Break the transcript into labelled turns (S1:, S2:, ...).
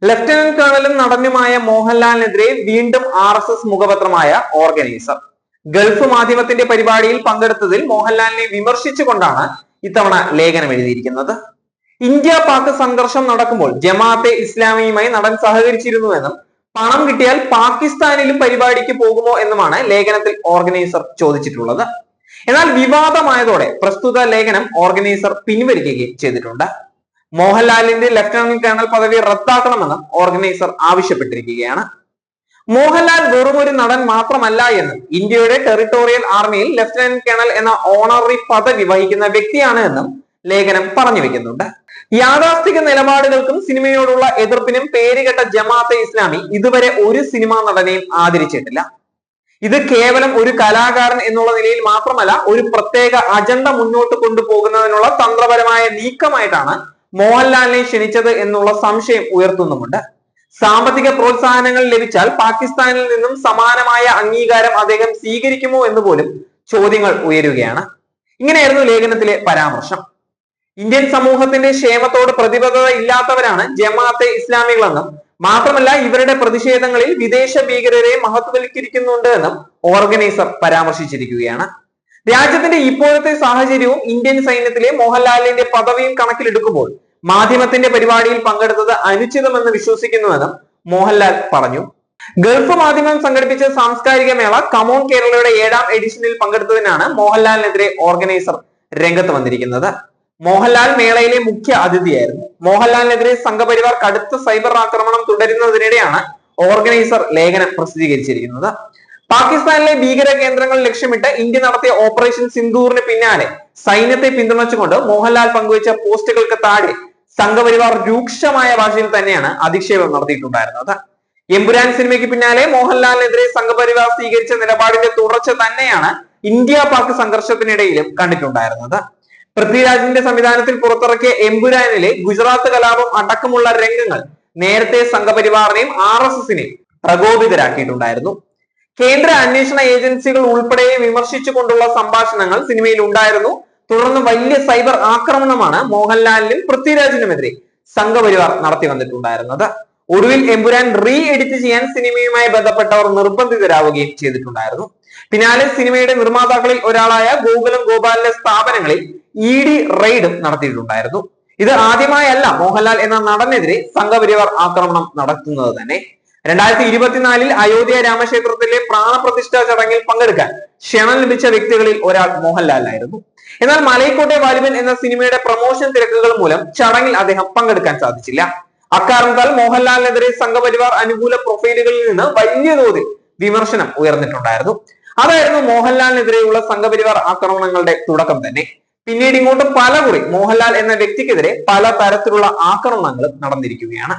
S1: Lieutenant കേണലും നടനുമായ മോഹൻലാലിനെതിരെ വീണ്ടും RSS മുഖപത്രമായ organiser Gulf മാധ്യമത്തിന്റെ പരിപാടിയിൽ പങ്കെടുത്തതിൽ മോഹൻലാലിനെ വിമർശിച്ചുകൊണ്ടാണ് ഇത്തവണ ലേഖനം എഴുതിയിരിക്കുന്നത്. ഇന്ത്യ പാക് സംഘർഷം നടക്കുമ്പോൾ ജമാഅത്തെ ഇസ്ലാമിയുമായി നടൻ സഹകരിച്ചിരുന്നുവെന്നും പണം കിട്ടിയാൽ പാകിസ്ഥാനിലും പരിപാടിക്ക് പോകുമോ എന്നുമാണ് ലേഖനത്തിൽ ഓർഗനൈസർ ചോദിച്ചിട്ടുള്ളത്. എന്നാൽ വിവാദമായതോടെ പ്രസ്തുത ലേഖനം ഓർഗനൈസർ പിൻവലിക്കുകയും ചെയ്തിട്ടുണ്ട്. മോഹൻലാലിന്റെ ലഫ്റ്റനന്റ് കേണൽ പദവി റദ്ദാക്കണമെന്നും ഓർഗനൈസർ ആവശ്യപ്പെട്ടിരിക്കുകയാണ്. മോഹൻലാൽ വെറും ഒരു നടൻ മാത്രമല്ല എന്നും ഇന്ത്യയുടെ ടെറിട്ടോറിയൽ ആർമിയിൽ ലഫ്റ്റനന്റ് കേണൽ എന്ന ഓണററി പദവി വഹിക്കുന്ന വ്യക്തിയാണ് എന്നും ലേഖനം പറഞ്ഞു വെക്കുന്നുണ്ട്. യാഥാസ്ഥിക നിലപാടുകൾക്കും സിനിമയോടുള്ള എതിർപ്പിനും പേരുകെട്ട ജമാഅത്തെ ഇസ്ലാമി ഇതുവരെ ഒരു സിനിമാ നടനെയും ആദരിച്ചിട്ടില്ല. ഇത് കേവലം ഒരു കലാകാരൻ എന്നുള്ള നിലയിൽ മാത്രമല്ല, ഒരു പ്രത്യേക അജണ്ട മുന്നോട്ട് കൊണ്ടുപോകുന്നതിനുള്ള തന്ത്രപരമായ നീക്കമായിട്ടാണ് മോഹൻലാലിനെ ക്ഷണിച്ചത് എന്നുള്ള സംശയം ഉയർത്തുന്നുമുണ്ട്. സാമ്പത്തിക പ്രോത്സാഹനങ്ങൾ ലഭിച്ചാൽ പാകിസ്ഥാനിൽ നിന്നും സമാനമായ അംഗീകാരം അദ്ദേഹം സ്വീകരിക്കുമോ എന്ന് പോലും ചോദ്യങ്ങൾ ഉയരുകയാണ്. ഇങ്ങനെയായിരുന്നു ലേഖനത്തിലെ പരാമർശം. ഇന്ത്യൻ സമൂഹത്തിന്റെ ക്ഷേമത്തോട് പ്രതിബദ്ധത ഇല്ലാത്തവരാണ് ജമാഅത്തെ ഇസ്ലാമികളെന്നും മാത്രമല്ല ഇവരുടെ പ്രതിഷേധങ്ങളിൽ വിദേശ ഭീകരരെ മഹത്വവൽക്കരിക്കുന്നുണ്ട് എന്നും ഓർഗനൈസർ പരാമർശിച്ചിരിക്കുകയാണ്. രാജ്യത്തിന്റെ ഇപ്പോഴത്തെ സാഹചര്യവും ഇന്ത്യൻ സൈന്യത്തിലെ മോഹൻലാലിന്റെ പദവിയും കണക്കിലെടുക്കുമ്പോൾ മാധ്യമത്തിന്റെ പരിപാടിയിൽ പങ്കെടുത്തത് അനുചിതമെന്ന് വിശ്വസിക്കുന്നുവെന്നും മോഹൻലാൽ പറഞ്ഞു. ഗൾഫ് മാധ്യമം സംഘടിപ്പിച്ച സാംസ്കാരിക മേള കമോൺ കേരളയുടെ 7ാം എഡിഷനിൽ പങ്കെടുത്തതിനാണ് മോഹൻലാലിനെതിരെ ഓർഗനൈസർ രംഗത്ത് വന്നിരിക്കുന്നത്. മോഹൻലാൽ മേളയിലെ മുഖ്യ അതിഥിയായിരുന്നു. മോഹൻലാലിനെതിരെ സംഘപരിവാർ കടുത്ത സൈബർ ആക്രമണം തുടരുന്നതിനിടെയാണ് ഓർഗനൈസർ ലേഖനം പ്രസിദ്ധീകരിച്ചിരിക്കുന്നത്. പാകിസ്ഥാനിലെ ഭീകര കേന്ദ്രങ്ങൾ ലക്ഷ്യമിട്ട് ഇന്ത്യ നടത്തിയ ഓപ്പറേഷൻ സിന്ദൂറിന് പിന്നാലെ സൈന്യത്തെ പിന്തുണച്ചുകൊണ്ട് മോഹൻലാൽ പങ്കുവച്ച പോസ്റ്റുകൾക്ക് താഴെ സംഘപരിവാർ രൂക്ഷമായ ഭാഷയിൽ തന്നെയാണ് അധിക്ഷേപം നടത്തിയിട്ടുണ്ടായിരുന്നത്. എമ്പുരാൻ സിനിമയ്ക്ക് പിന്നാലെ മോഹൻലാലിനെതിരെ സംഘപരിവാർ സ്വീകരിച്ച നിലപാടിന്റെ തുടർച്ച തന്നെയാണ് ഇന്ത്യ പാക് സംഘർഷത്തിനിടയിലും കണ്ടിട്ടുണ്ടായിരുന്നത്. പൃഥ്വിരാജിന്റെ സംവിധാനത്തിൽ പുറത്തിറക്കിയ എമ്പുരാനിലെ ഗുജറാത്ത് കലാപം അടക്കമുള്ള രംഗങ്ങൾ നേരത്തെ സംഘപരിവാറിനെയും RSSനെയും പ്രകോപിതരാക്കിയിട്ടുണ്ടായിരുന്നു. കേന്ദ്ര അന്വേഷണ ഏജൻസികൾ ഉൾപ്പെടെ വിമർശിച്ചുകൊണ്ടുള്ള സംഭാഷണങ്ങൾ സിനിമയിൽ ഉണ്ടായിരുന്നു. തുടർന്ന് വലിയ സൈബർ ആക്രമണമാണ് മോഹൻലാലിനും പൃഥ്വിരാജിനുമെതിരെ സംഘപരിവാർ നടത്തി വന്നിട്ടുണ്ടായിരുന്നത്. ഒടുവിൽ എമ്പുരാൻ റീ എഡിറ്റ് ചെയ്യാൻ സിനിമയുമായി ബന്ധപ്പെട്ടവർ നിർബന്ധിതരാവുകയും ചെയ്തിട്ടുണ്ടായിരുന്നു. പിന്നാലെ സിനിമയുടെ നിർമ്മാതാക്കളിൽ ഒരാളായ ഗോകുലം ഗോപാലിന്റെ സ്ഥാപനങ്ങളിൽ ED റെയ്ഡും നടത്തിയിട്ടുണ്ടായിരുന്നു. ഇത് ആദ്യമായല്ല മോഹൻലാൽ എന്ന നടനെതിരെ സംഘപരിവാർ ആക്രമണം നടത്തുന്നത് തന്നെ. 2024 അയോധ്യ രാമക്ഷേത്രത്തിലെ പ്രാണപ്രതിഷ്ഠാ ചടങ്ങിൽ പങ്കെടുക്കാൻ ക്ഷണം ലഭിച്ച വ്യക്തികളിൽ ഒരാൾ മോഹൻലാലായിരുന്നു. എന്നാൽ മലൈക്കോട്ടെ വാലിബൻ എന്ന സിനിമയുടെ പ്രൊമോഷൻ തിരക്കുകൾ മൂലം ചടങ്ങിൽ അദ്ദേഹം പങ്കെടുക്കാൻ സാധിച്ചില്ല. അക്കാരണത്താൽ മോഹൻലാലിനെതിരെ സംഘപരിവാർ അനുകൂല പ്രൊഫൈലുകളിൽ നിന്ന് വലിയ തോതിൽ വിമർശനം ഉയർന്നിട്ടുണ്ടായിരുന്നു. അതായിരുന്നു മോഹൻലാലിനെതിരെയുള്ള സംഘപരിവാർ ആക്രമണങ്ങളുടെ തുടക്കം തന്നെ. പിന്നീട് ഇങ്ങോട്ട് പലകുറി മോഹൻലാൽ എന്ന വ്യക്തിക്കെതിരെ പല തരത്തിലുള്ള ആക്രമണങ്ങളും നടന്നിരിക്കുകയാണ്.